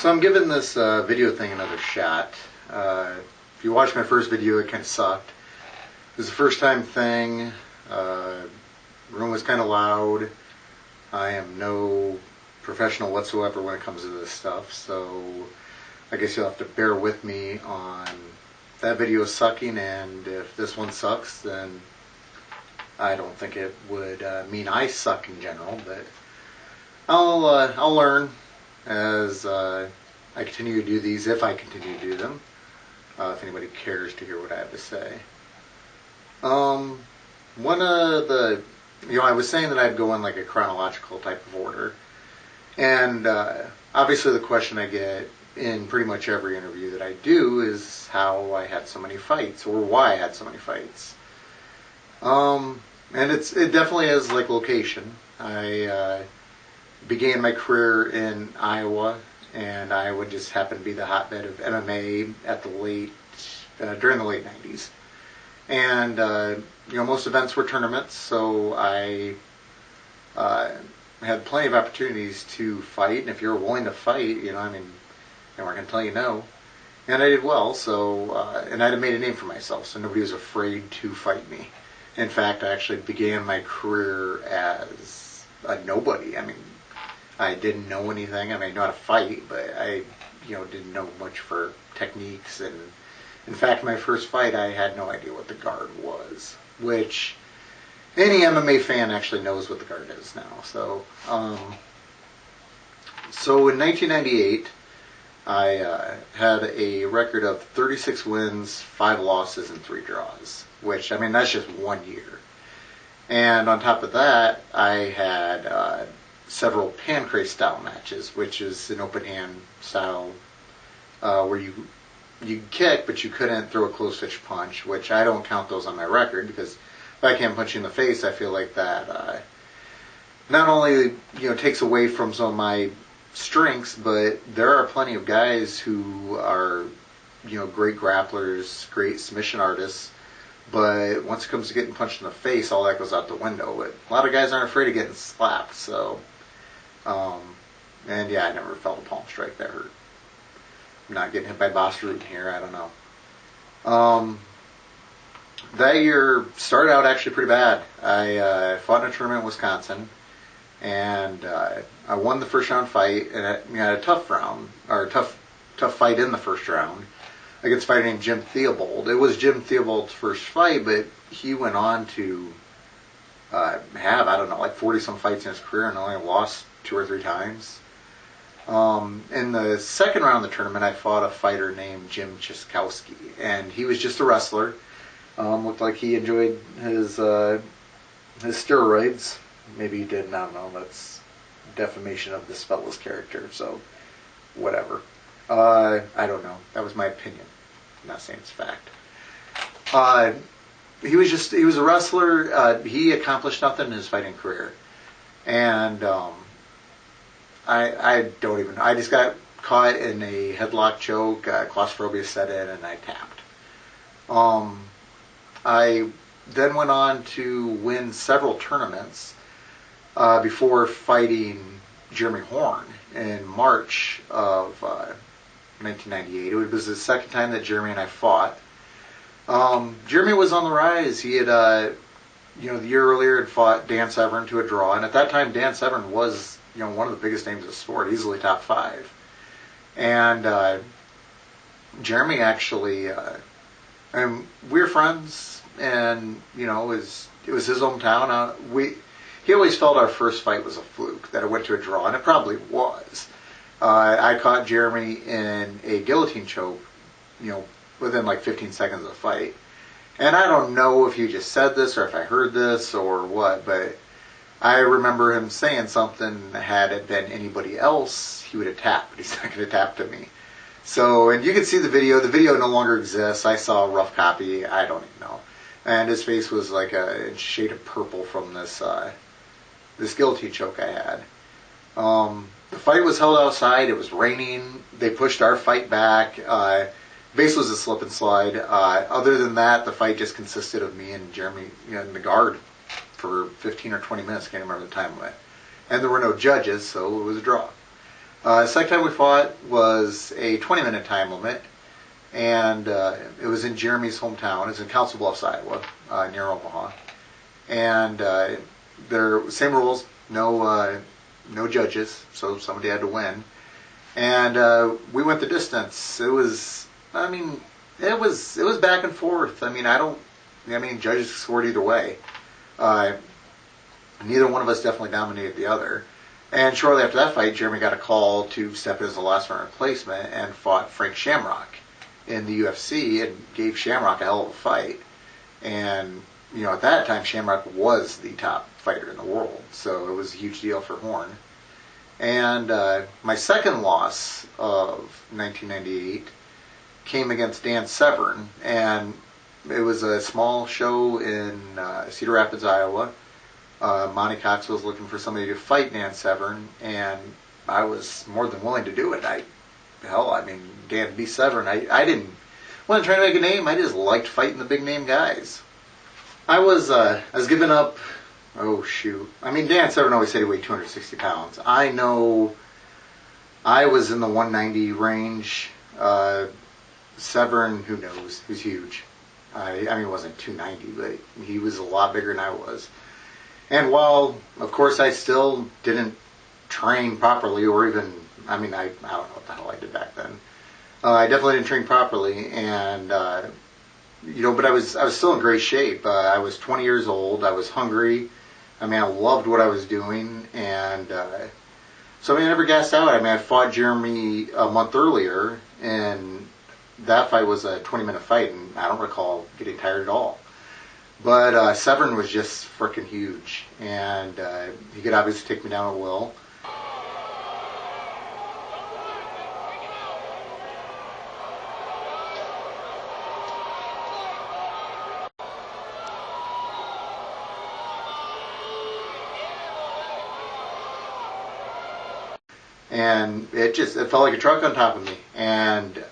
So I'm giving this video thing another shot. If you watched my first video, it kind of sucked. It was a first time thing. Room was kind of loud. I am no professional whatsoever when it comes to this stuff, so I guess you'll have to bear with me on that video sucking, and if this one sucks, then I don't think it would mean I suck in general, but I'll learn as I continue to do these, if I continue to do them, if anybody cares to hear what I have to say. One of the, I was saying that I'd go in like a chronological type of order, and obviously the question I get in pretty much every interview that I do is how I had so many fights, or why I had so many fights. And it definitely is like location. I began my career in Iowa, and Iowa just happened to be the hotbed of MMA at the during the late 90s. And most events were tournaments, so I had plenty of opportunities to fight. And if you're willing to fight, they weren't going to tell you no. And I did well, so and I'd have made a name for myself, so nobody was afraid to fight me. In fact, I actually began my career as a nobody. I didn't know anything. I knew how to fight, but I, didn't know much for techniques. And in fact, my first fight, I had no idea what the guard was, which any MMA fan actually knows what the guard is now. So, in 1998, I had a record of 36 wins, 5 losses, and 3 draws, which, that's just 1 year. And on top of that, I had several pancrase style matches, which is an open hand style where you kick, but you couldn't throw a close pitch punch, which I don't count those on my record, because if I can't punch you in the face, I feel like that not only takes away from some of my strengths, but there are plenty of guys who are great grapplers, great submission artists, but once it comes to getting punched in the face, all that goes out the window. But a lot of guys aren't afraid of getting slapped, so and yeah, I never felt a palm strike that hurt. I'm not getting hit by Boss Root here, I don't know. That year started out actually pretty bad. I fought in a tournament in Wisconsin, and I won the first round fight, and I had a tough round, or a tough fight in the first round against a fighter named Jim Theobald. It was Jim Theobald's first fight, but he went on to have, 40-some fights in his career and only lost 2 or 3 times. In the second round of the tournament, I fought a fighter named Jim Chiskowski, and he was just a wrestler. Looked like he enjoyed his steroids. Maybe he didn't, I don't know. That's defamation of this fellow's character, so whatever. I don't know. That was my opinion. I'm not saying it's fact. He was a wrestler. He accomplished nothing in his fighting career. And I just got caught in a headlock choke, claustrophobia set in, and I tapped. I then went on to win several tournaments before fighting Jeremy Horn in March of 1998. It was the second time that Jeremy and I fought. Jeremy was on the rise. He had, the year earlier had fought Dan Severn to a draw, and at that time Dan Severn was, one of the biggest names of the sport, easily top 5. And Jeremy actually, we were friends, and it was his hometown. He always felt our first fight was a fluke, that it went to a draw, and it probably was. I caught Jeremy in a guillotine choke, within like 15 seconds of the fight. And I don't know if he just said this or if I heard this or what, but I remember him saying something, had it been anybody else, he would have tapped, but he's not going to tap to me. So, and you can see the video. The video no longer exists. I saw a rough copy. I don't even know. And his face was like a shade of purple from this guillotine choke I had. The fight was held outside. It was raining. They pushed our fight back. Basically, it was a slip and slide. Other than that, the fight just consisted of me and Jeremy in the guard for 15 or 20 minutes. I can't remember the time of it. And there were no judges, so it was a draw. The second time we fought was a 20-minute time limit, and it was in Jeremy's hometown. It's in Council Bluffs, Iowa, near Omaha. And there same rules, no judges, so somebody had to win. And we went the distance. It was back and forth. Judges scored either way. Neither one of us definitely dominated the other. And shortly after that fight, Jeremy got a call to step in as the last round replacement and fought Frank Shamrock in the UFC and gave Shamrock a hell of a fight. And, at that time, Shamrock was the top fighter in the world. So it was a huge deal for Horn. And my second loss of 1998 came against Dan Severn. And it was a small show in Cedar Rapids, Iowa. Monty Cox was looking for somebody to fight Dan Severn, and I was more than willing to do it. Dan B. Severn, I wasn't trying to make a name. I just liked fighting the big name guys. I was giving up. Oh shoot! Dan Severn always said he weighed 260 pounds. I know. I was in the 190 range. Severn, who knows? He was huge. He wasn't 290, but he was a lot bigger than I was. And while, of course, I still didn't train properly, or even, I don't know what the hell I did back then. I definitely didn't train properly, and but I was still in great shape. I was 20 years old. I was hungry. I loved what I was doing, and so I never gassed out. I fought Jeremy a month earlier, and that fight was a 20-minute fight, and I don't recall getting tired at all. But Severn was just freaking huge, and he could obviously take me down at will. And it felt like a truck on top of me. And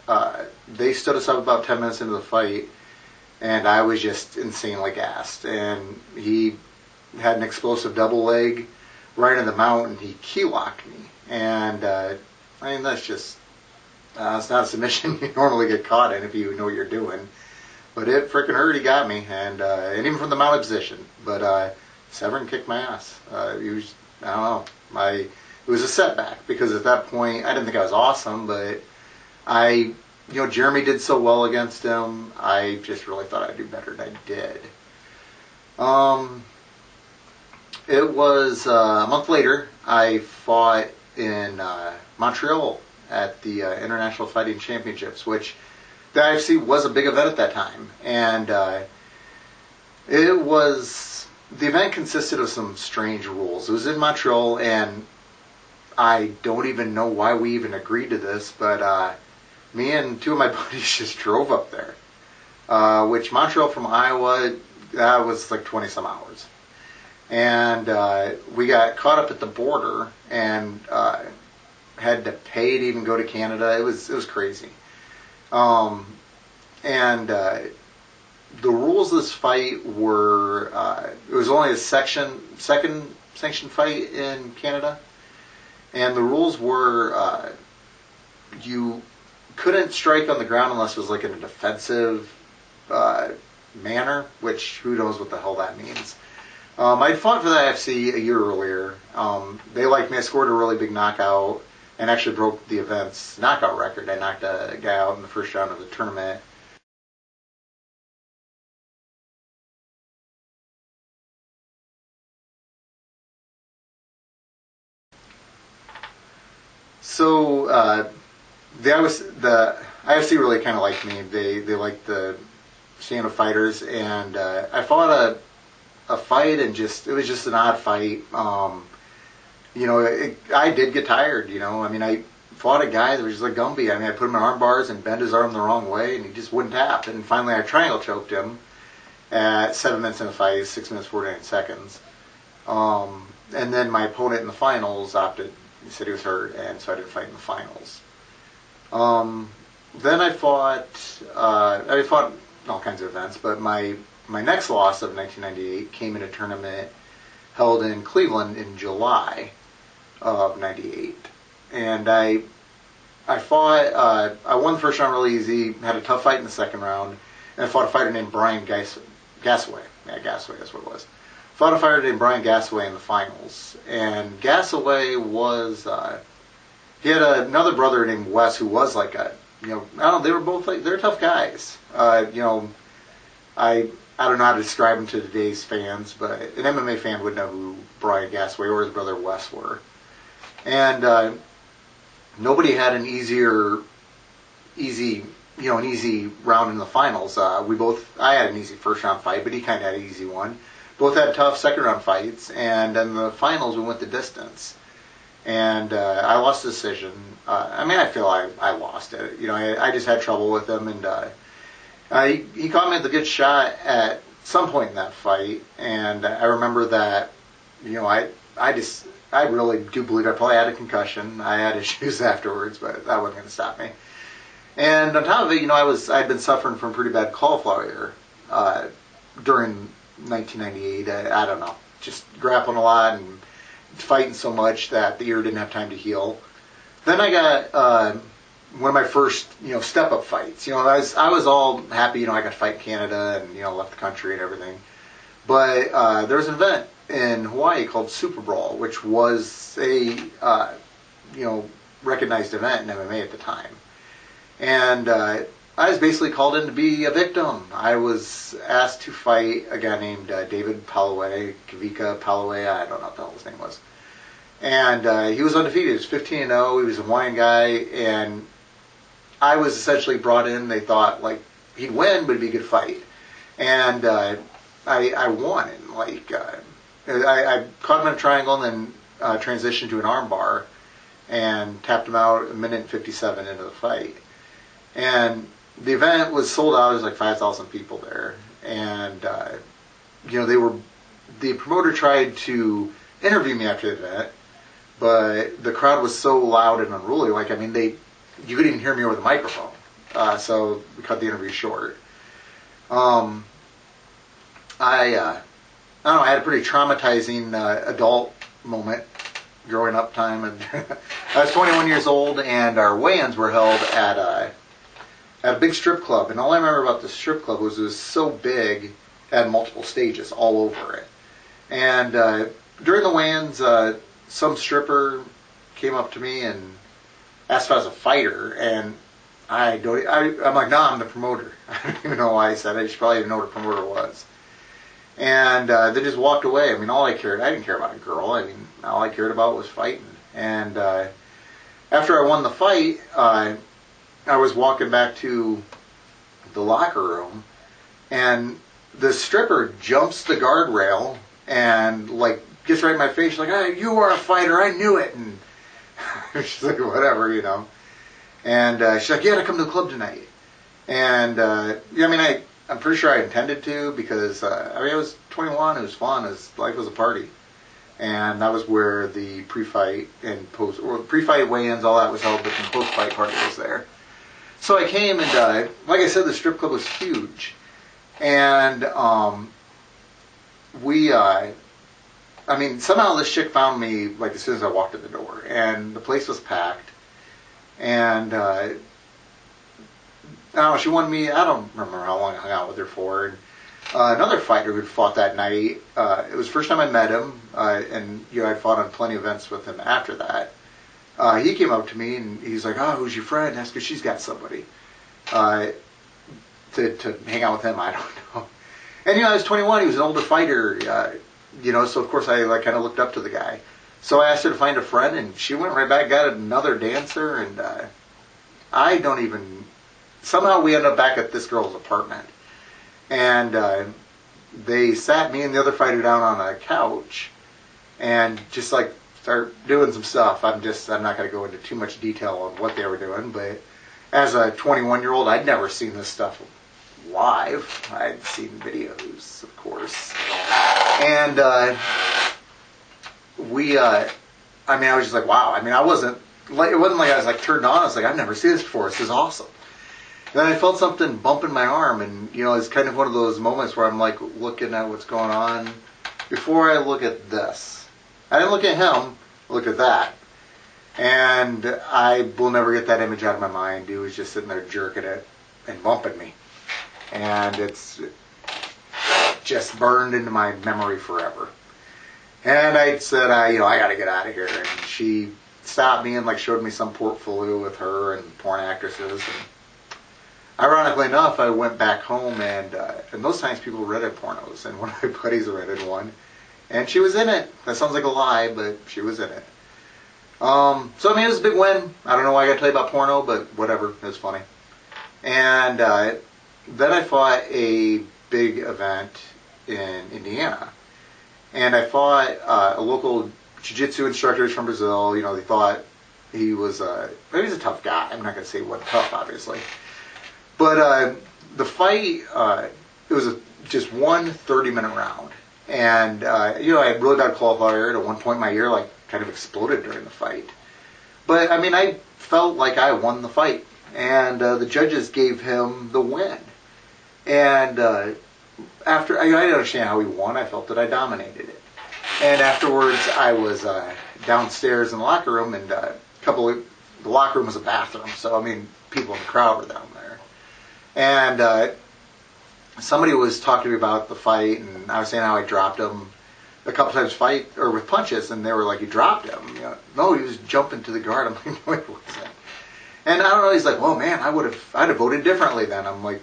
they stood us up about 10 minutes into the fight. And I was just insanely gassed. And he had an explosive double leg right in the mount, and he key locked me. And that's just it's not a submission you normally get caught in if you know what you're doing. But it freaking hurt. He got me, and even from the mounted position. But Severn kicked my ass. It was a setback because at that point I didn't think I was awesome, but Jeremy did so well against him. I just really thought I'd do better than I did. It was a month later. I fought in Montreal at the International Fighting Championships, which the IFC was a big event at that time. And the event consisted of some strange rules. It was in Montreal, and I don't even know why we even agreed to this, but me and two of my buddies just drove up there, which Montreal from Iowa, that was like 20 some hours. And we got caught up at the border and had to pay to even go to Canada. It was crazy. The rules of this fight were, it was only a second sanctioned fight in Canada. And the rules were, you couldn't strike on the ground unless it was like in a defensive manner, which who knows what the hell that means. I'd fought for the IFC a year earlier. They liked me. I scored a really big knockout and actually broke the event's knockout record. I knocked a guy out in the first round of the tournament. So the IFC really kind of liked me. They liked the stand of fighters, and I fought a fight, and it was just an odd fight. I did get tired. I fought a guy that was just like Gumby. I put him in arm bars and bent his arm the wrong way, and he just wouldn't tap. And finally, I triangle choked him at 7 minutes in the fight, 6 minutes 49 seconds. And then my opponent in the finals opted. He said he was hurt, and so I didn't fight in the finals. Then I fought all kinds of events, but my next loss of 1998 came in a tournament held in Cleveland in July of 98. and I fought. I won the first round really easy. Had a tough fight in the second round, and I fought a fighter named Brian Gasaway. Yeah, Gasaway. That's what it was. Fought a fighter named Brian Gasaway in the finals, and Gasaway was. He had another brother named Wes who was like a. I don't know. They were both like they're tough guys. I don't know how to describe him to today's fans, but an MMA fan would know who Brian Gasaway or his brother Wes were. And nobody had an easy round in the finals. I had an easy first round fight, but he kind of had an easy one. Both had tough second round fights, and in the finals we went the distance. And I lost the decision. I feel I lost it. I just had trouble with him, and he caught me with a good shot at some point in that fight. And I remember that, I really do believe I probably had a concussion. I had issues afterwards, but that wasn't going to stop me. And on top of it, I'd been suffering from pretty bad cauliflower ear during 1998. I don't know, just grappling a lot and fighting so much that the ear didn't have time to heal. Then I got one of my first, step-up fights. I was all happy, I got to fight in Canada and, left the country and everything. But there was an event in Hawaii called Super Brawl, which was a, recognized event in MMA at the time. And I was basically called in to be a victim. I was asked to fight a guy named David Palaway, Kavika Palaway, I don't know what the hell his name was. And he was undefeated. He was 15-0. He was a Hawaiian guy, and I was essentially brought in. They thought he'd win, but it'd be a good fight. And I won. And I caught him in a triangle and then transitioned to an arm bar and tapped him out a minute and 57 into the fight. And the event was sold out. There was like 5,000 people there, and the promoter tried to interview me after the event, but the crowd was so loud and unruly. You couldn't even hear me over the microphone. So we cut the interview short. I don't know. I had a pretty traumatizing adult moment growing up time, and I was 21 years old, and our weigh-ins were held at a big strip club. And all I remember about the strip club was it was so big, it had multiple stages all over it. And during the weigh-ins, some stripper came up to me and asked if I was a fighter, and I'm like, no, I'm the promoter. I don't even know why I said it. I should probably even know what a promoter was. And they just walked away. I didn't care about a girl. All I cared about was fighting. And after I won the fight, I was walking back to the locker room, and the stripper jumps the guardrail and gets right in my face. She's like, "Hey, you are a fighter. I knew it." And she's like, "Whatever, And she's like, "You got to come to the club tonight." And I'm pretty sure I intended to, because I was 21. It was fun. Life was a party. And that was where the pre-fight and pre-fight weigh-ins, all that was held, but the post-fight party was there. So I came, and like I said, the strip club was huge. And somehow this chick found me as soon as I walked in the door, and the place was packed. And I don't know, she wanted me. I don't remember how long I hung out with her for. And another fighter who fought that night, it was the first time I met him, and I fought on plenty of events with him after that. He came up to me and he's like, "Oh, who's your friend?" Ask her, she's got somebody to hang out with him. I don't know. And I was 21. He was an older fighter. So of course I kind of looked up to the guy. So I asked her to find a friend, and she went right back, got another dancer, and somehow we ended up back at this girl's apartment. And they sat me and the other fighter down on a couch and just start doing some stuff. I'm not going to go into too much detail on what they were doing, but as a 21-year-old, I'd never seen this stuff live. I'd seen videos, of course. And I was just like, wow. it wasn't like I was turned on. I was like, I've never seen this before. This is awesome. Then I felt something bump in my arm, and it's kind of one of those moments where I'm looking at what's going on before I look at this. I didn't look at him, I looked at that. And I will never get that image out of my mind. He was just sitting there jerking it and bumping me. And it's just burned into my memory forever. And I said, I got to get out of here. And she stopped me and like showed me some portfolio with her and porn actresses. And ironically enough, I went back home and those times people rented pornos. And one of my buddies rented one. And she was in it. That sounds like a lie, but she was in it. So I mean, it was a big win. I don't know why I got to tell you about porno, but whatever. It was funny. And then I fought a big event in Indiana. And I fought a local jiu-jitsu instructor from Brazil. You know, they thought he was a tough guy. I'm not going to say what tough, obviously. But the fight, it was just one 30-minute round. And, I had really bad claw fire. At one point, my ear, like, kind of exploded during the fight. But, I mean, I felt like I won the fight. And the judges gave him the win. And after, I didn't understand how he won. I felt that I dominated it. And afterwards, I was downstairs in the locker room, and the locker room was a bathroom. So, I mean, people in the crowd were down there. And somebody was talking to me about the fight, and I was saying how I dropped him a couple times with punches, and they were like, "You dropped him?" No, he was jumping to the guard. I'm like, "No, he wasn't." And I don't know. He's like, "Well, man, I'd have voted differently then." I'm like,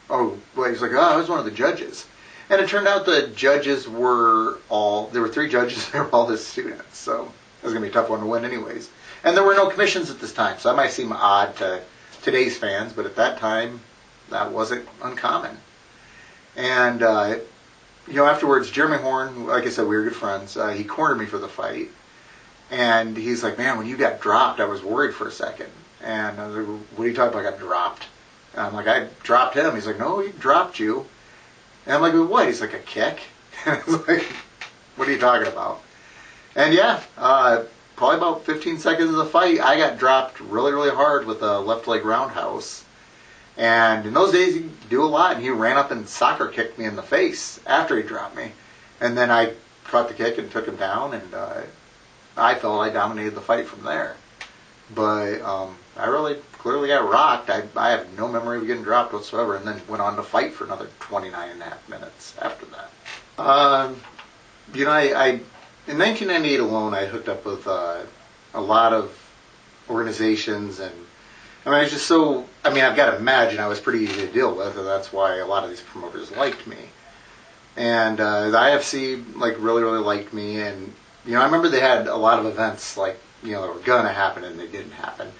"Oh," well, he's like, "Oh, I was one of the judges." And it turned out the judges there were 3 judges, they were all his students, so it was going to be a tough one to win anyways. And there were no commissions at this time, so that might seem odd to today's fans, but at that time, that wasn't uncommon. And, afterwards, Jeremy Horn, like I said, we were good friends, he cornered me for the fight. And he's like, "Man, when you got dropped, I was worried for a second." And I was like, "What are you talking about, I got dropped?" And I'm like, "I dropped him." He's like, "No, he dropped you." And I'm like, "What?" He's like, "A kick?" And I was like, "What are you talking about?" And yeah, probably about 15 seconds of the fight, I got dropped really, really hard with a left leg roundhouse. And in those days, he'd do a lot, and he ran up and soccer kicked me in the face after he dropped me. And then I caught the kick and took him down, and I felt I dominated the fight from there. But I really clearly got rocked. I have no memory of getting dropped whatsoever, and then went on to fight for another 29 and a half minutes after that. In 1998 alone, I hooked up with a lot of organizations, and I mean, I've got to imagine I was pretty easy to deal with, and that's why a lot of these promoters liked me. And the IFC, really, really liked me, and, I remember they had a lot of events, that were going to happen, and they didn't happen.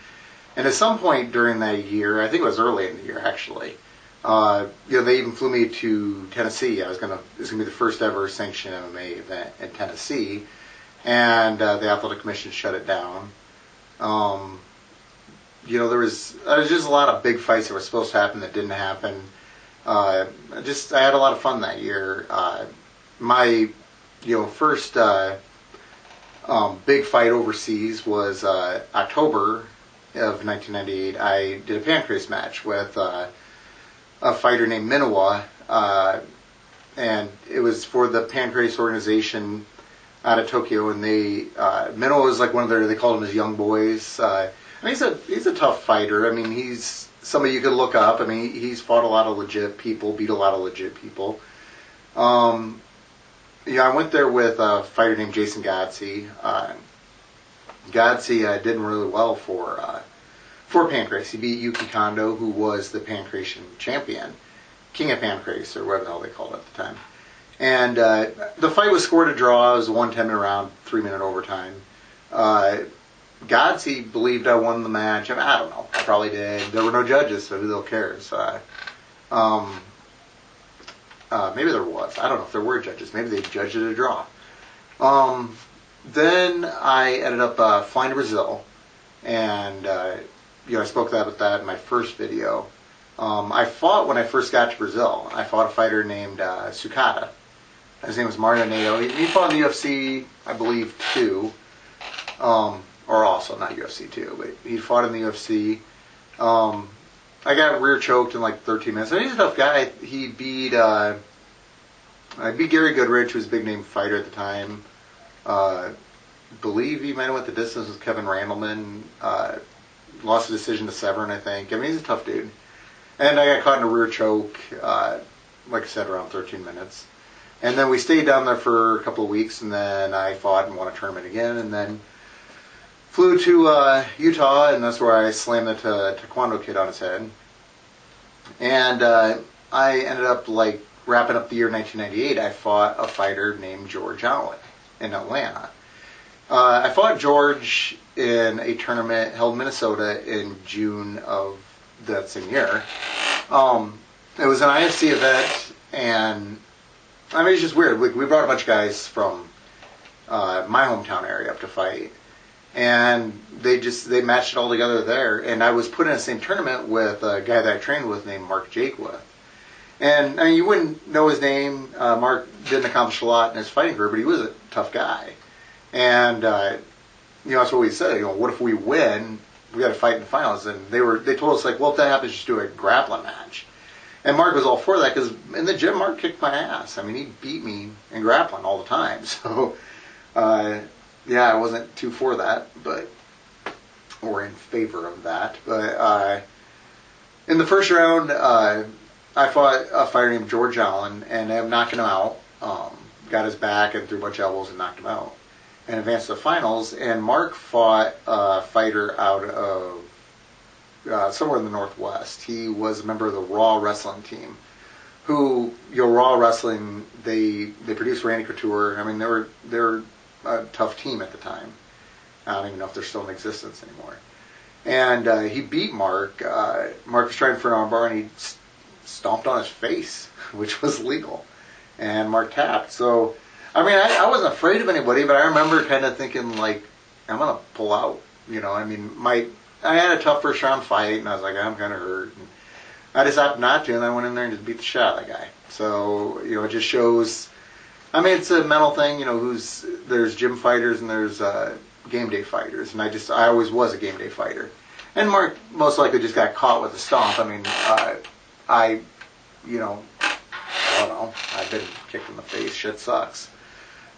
And at some point during that year, I think it was early in the year, actually, they even flew me to Tennessee. It was going to be the first ever sanctioned MMA event in Tennessee, and the Athletic Commission shut it down. There was just a lot of big fights that were supposed to happen that didn't happen. I had a lot of fun that year. My first big fight overseas was October of 1998. I did a pancrase match with a fighter named Minowa, and it was for the pancrase organization out of Tokyo. And Minowa was like one of they called him his young boys. He's a tough fighter. I mean, he's somebody you could look up. I mean, he's fought a lot of legit people, beat a lot of legit people. I went there with a fighter named Jason Godsey. Godsey did really well for pancrase. He beat Yuki Kondo, who was the pancration champion, king of pancrase, or whatever the hell they called it at the time. And the fight was scored a draw. It was a 110-minute round, 3-minute overtime. Godsey believed I won the match. I don't know. I probably did. There were no judges, so who the hell cares? Maybe there was. I don't know if there were judges. Maybe they judged it a draw. Then I ended up flying to Brazil, and I spoke about that in my first video. I fought when I first got to Brazil. I fought a fighter named Sukata. His name was Mario Nato. He fought in the UFC, I believe, too. Or also, not UFC too, but he fought in the UFC. I got rear choked in 13 minutes. He's a tough guy. He beat Gary Goodrich, who was a big name fighter at the time. believe he might have went the distance with Kevin Randleman. Lost a decision to Severn, I think. I mean, he's a tough dude. And I got caught in a rear choke, like I said, around 13 minutes. And then we stayed down there for a couple of weeks, and then I fought and won a tournament again, and then flew to Utah, and that's where I slammed the taekwondo kid on his head. And I ended up, like, wrapping up the year 1998. I fought a fighter named George Allen in Atlanta. I fought George in a tournament held in Minnesota in June of that same year. It was an IFC event, and I mean, it's just weird. We brought a bunch of guys from my hometown area up to fight, and they matched it all together there. And I was put in the same tournament with a guy that I trained with named Mark Jakewith. And I mean, you wouldn't know his name. Mark didn't accomplish a lot in his fighting career, but he was a tough guy. And that's what we said. What if we win? We got to fight in the finals. And they told us, like, well, if that happens, just do a grappling match. And Mark was all for that because in the gym, Mark kicked my ass. I mean, he beat me in grappling all the time. So, I wasn't too for that, or in favor of that. But in the first round, I fought a fighter named George Allen, and I knocking him out. Got his back and threw a bunch of elbows and knocked him out. And advanced to the finals. And Mark fought a fighter out of somewhere in the Northwest. He was a member of the Raw wrestling team. Who, Raw wrestling, they produced Randy Couture. I mean, they were a tough team at the time. I don't even know if they're still in existence anymore. And he beat Mark. Mark was trying for an armbar, and he stomped on his face, which was legal. And Mark tapped. So, I mean, I wasn't afraid of anybody, but I remember kind of thinking, like, I'm going to pull out. I mean, I had a tough first round fight, and I was like, I'm kind of hurt. And I decided not to, and I went in there and just beat the shit out of that guy. So, it just shows, I mean, it's a mental thing, there's gym fighters and there's game day fighters, and I always was a game day fighter. And Mark most likely just got caught with a stomp. I mean, I don't know, I've been kicked in the face, shit sucks.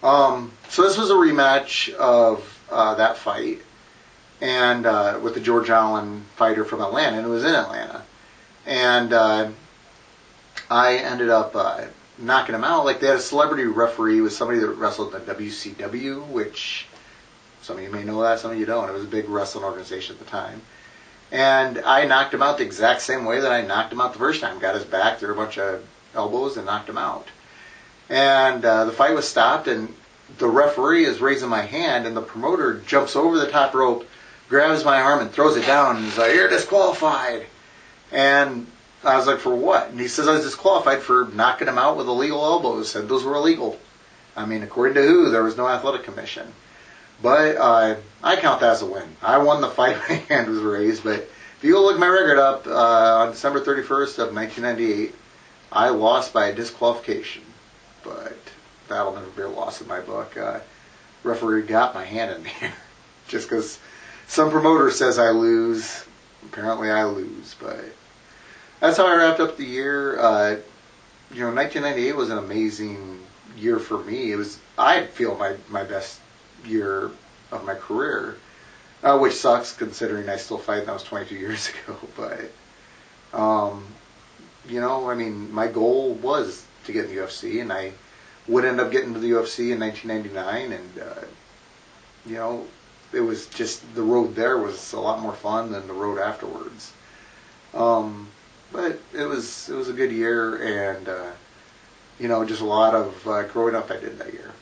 So this was a rematch of that fight, and with the George Allen fighter from Atlanta, and it was in Atlanta. And I ended up knocking him out. Like, they had a celebrity referee with somebody that wrestled in the WCW, which some of you may know that, some of you don't. It was a big wrestling organization at the time. And I knocked him out the exact same way that I knocked him out the first time. Got his back, threw a bunch of elbows, and knocked him out. And the fight was stopped, and the referee is raising my hand, and the promoter jumps over the top rope, grabs my arm, and throws it down, and he's like, "You're disqualified." And I was like, "For what?" And he says, "I was disqualified for knocking him out with illegal elbows." Said those were illegal. I mean, according to who? There was no athletic commission. But I count that as a win. I won the fight. My hand was raised. But if you go look my record up, on December 31st of 1998, I lost by a disqualification. But that'll never be a loss in my book. Referee got my hand in there. Just because some promoter says I lose, apparently I lose. But that's how I wrapped up the year. 1998 was an amazing year for me. It was, I feel, my best year of my career, which sucks considering I still fight, and that was 22 years ago. But, I mean, my goal was to get in the UFC, and I would end up getting to the UFC in 1999, and, it was just, the road there was a lot more fun than the road afterwards. But it was a good year, and, just a lot of growing up I did that year.